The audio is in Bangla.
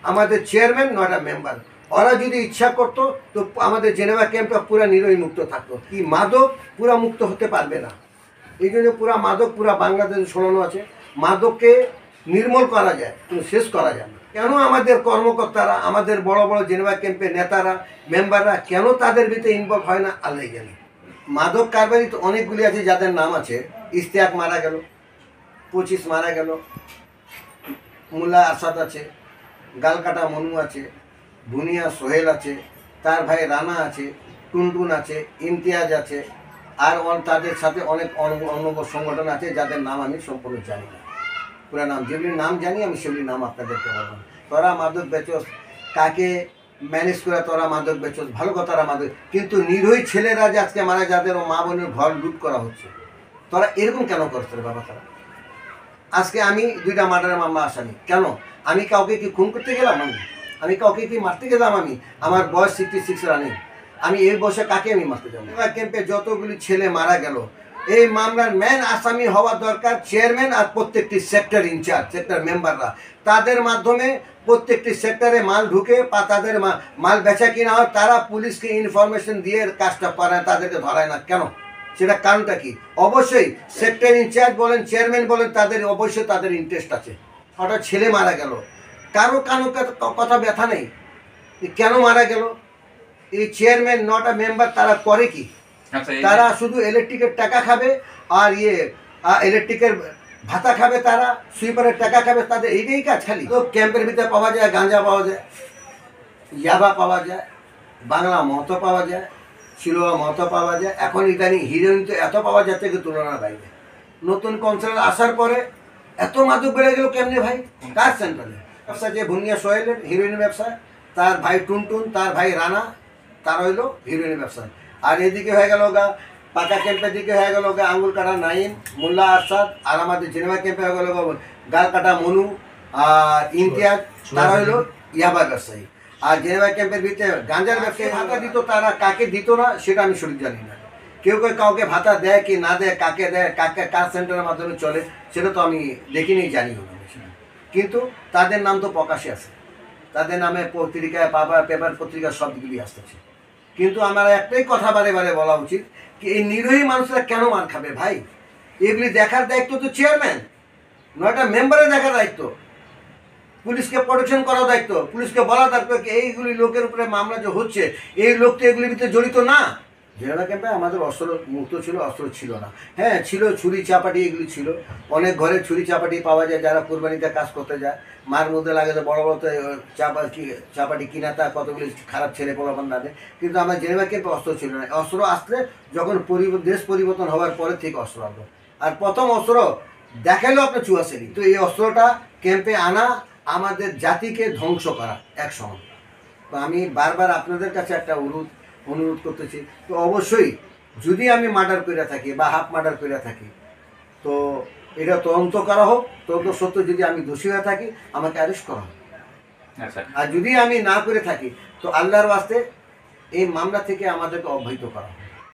আমাদের চেয়ারম্যান, 9টা মেম্বার। ওরা যদি ইচ্ছা করতো তো আমাদের জেনেভা ক্যাম্পটা পুরা নিরোহী মুক্ত থাকতো। কি মাদক পুরা মুক্ত হতে পারবে না। এই জন্য পুরা মাদক পুরা বাংলাদেশে ছড়ানো আছে। মাদককে নির্মূল করা যায় কিন্তু শেষ করা যায় না। কেন আমাদের কর্মকর্তারা, আমাদের বড় বড় জেনেভা ক্যাম্পের নেতারা, মেম্বাররা কেন তাদের ভিতরে ইনভলভ হয় না, আল্লাহ জানে। মাদক কারবারি তো অনেকগুলি আছে যাদের নাম আছে। ইশতিয়াক মারা গেল, 25 মারা গেল, মুল্লা আসাদ আছে, গালকাটা মনু আছে, বুনিয়া সোহেল আছে, তার ভাই রানা আছে, টুনটুন আছে, ইমতিয়াজ আছে, আর তাদের সাথে অনেক অন্য সংগঠন আছে যাদের নাম আমি সম্পূর্ণ জানি না। পুরা নাম যেগুলির নাম জানি আমি সেগুলির নাম আপনাদেরকে বললাম। তোরা মাদক বেচোস, কাকে ম্যানেজ করে তোরা মাদক বেচোস, ভালো কথা, তোরা মাদক, কিন্তু নিরীহ ছেলেরা যে আজকে মারা, যাদের মা বোনের ঘর লুট করা হচ্ছে, তোরা এরকম কেন করছে রে বাবা? তারা আজকে আমি 2টা মার্ডারের মামলা আসামি। কেন? আমি কাউকে কি খুন করতে গেলাম? আমি কাউকে কি মারতে গেলাম? আমার বয়স 66 রানিং। আমি এই বয়সে কাকে আমি মারতে যাবো? ক্যাম্পে যতগুলি ছেলে মারা গেল, এই মামলার মেন আসামি হওয়া দরকার চেয়ারম্যান আর প্রত্যেকটি সেক্টর ইনচার্জ, সেক্টর মেম্বাররা। তাদের মাধ্যমে প্রত্যেকটি সেক্টরে মাল ঢুকে বা তাদের মাল বেচা কিনা হয়, তারা পুলিশকে ইনফরমেশন দিয়ে কাজটা পারায়, তাদেরকে ধরায় না কেন? সেটা কারণটা কি? অবশ্যই সেক্টর ইনচার্জ বলেন, চেয়ারম্যান বলেন, তাদের অবশ্যই তাদের ইন্টারেস্ট আছে। হঠাৎ ছেলে মারা গেল, কারো কথা ব্যথা নেই কেন মারা গেল? এই চেয়ারম্যান, 9টা মেম্বার, তারা করে কি? তারা শুধু ইলেকট্রিকের টাকা খাবে আর ইলেকট্রিকের ভাতা খাবে, তারা সুইপারের টাকা খাবে, তাদের এইটাই কাজ খালি। তো ক্যাম্পের ভিতরে পাওয়া যায় গাঁজা, পাওয়া যায় ইয়াবা, পাওয়া যায় বাংলা মদ পাওয়া যায়, শিলোয়া মদ পাওয়া যায়, এখন ইদানিং হিরোইন তো এত পাওয়া যাচ্ছে কি তুলনার বাইরে। নতুন কনসার্ট আসার পরে এত মাদক বেড়ে গেল কেমনি ভাই? কার সেন্টারে ব্যবসা, যে বুনিয়া সোহেলের হিরোইনের ব্যবসা, তার ভাই টুনটুন, তার ভাই রানা, তার হইলো হিরোইনের ব্যবসা। আর এদিকে হয়ে গেল গা পাকা ক্যাম্পের দিকে হয়ে গেল গা আঙ্গুল কাটা নাইম, মোল্লা আরশাদ, আর আমাদের জেনেভা ক্যাম্পে হয়ে গেল গাল কাটা মনু আর ইমতিয়াজ, তারা হইলো ইয়াবা ব্যবসায়ী। আর জেনেভা ক্যাম্পের ভিতরে গাঁজার ব্যবসায়ী ভাতা দিত, তারা কাকে দিত না সেটা আমি সঠিক জানি না। কেউ কাউকে ভাতা দেয় কি না দেয়, কাকে দেয়, কাকে কার সেন্টারের মাধ্যমে চলে, সেটা তো আমি দেখিনি, জানিও না। কিন্তু তাদের নাম তো প্রকাশে আছে, তাদের নামে পত্রিকায় পেপার পত্রিকা সবগুলি আসতেছে। কিন্তু আমার একটাই কথা বারে বারে বলা উচিত কি, এই নিরীহ মানুষরা কেন মার খাবে ভাই? এগুলি দেখার দায়িত্ব তো চেয়ারম্যান, 9টা মেম্বারের দেখার দায়িত্ব, পুলিশকে প্রোটেকশন করার দায়িত্ব, পুলিশকে বলা দায়িত্ব এইগুলি লোকের উপরে মামলা যে হচ্ছে, এই লোক তো এগুলির ভিতরে জড়িত না। জেনেভা ক্যাম্পে আমাদের অস্ত্র মুক্ত ছিল, অস্ত্র ছিল না। হ্যাঁ ছিল, ছুরি চাপাটি এগুলি ছিল, অনেক ঘরে ছুরি চাপাটি পাওয়া যায়, যারা কোরবানিতে কাজ করতে যায়, মার মধ্যে লাগে তো বড় বড় চাপাটি কিনা, তা কতগুলি খারাপ ছেলে পোলাপান না দেয়। কিন্তু আমার জেনেভা ক্যাম্পে অস্ত্র ছিল না। অস্ত্র আসলে যখন দেশ পরিবর্তন হওয়ার পরে থেকে অস্ত্র আসলো। আর প্রথম অস্ত্র দেখালো আপনার চুয়াশারি। তো এই অস্ত্রটা ক্যাম্পে আনা আমাদের জাতিকে ধ্বংস করা এক সময়। তো আমি বারবার আপনাদের কাছে একটা অনুরোধ করতেছি, তো অবশ্যই যদি আমি মার্ডার করে থাকি বা হাফ মার্ডার করে থাকি, তো এটা তদন্ত করা হোক, তদন্ত সত্য যদি আমি দোষী হয়ে থাকি আমাকে অ্যারেস্ট করা হোক। আর যদি আমি না করে থাকি তো আল্লাহর ওয়াস্তে এই মামলা থেকে আমাদেরকে অব্যাহত করা হোক।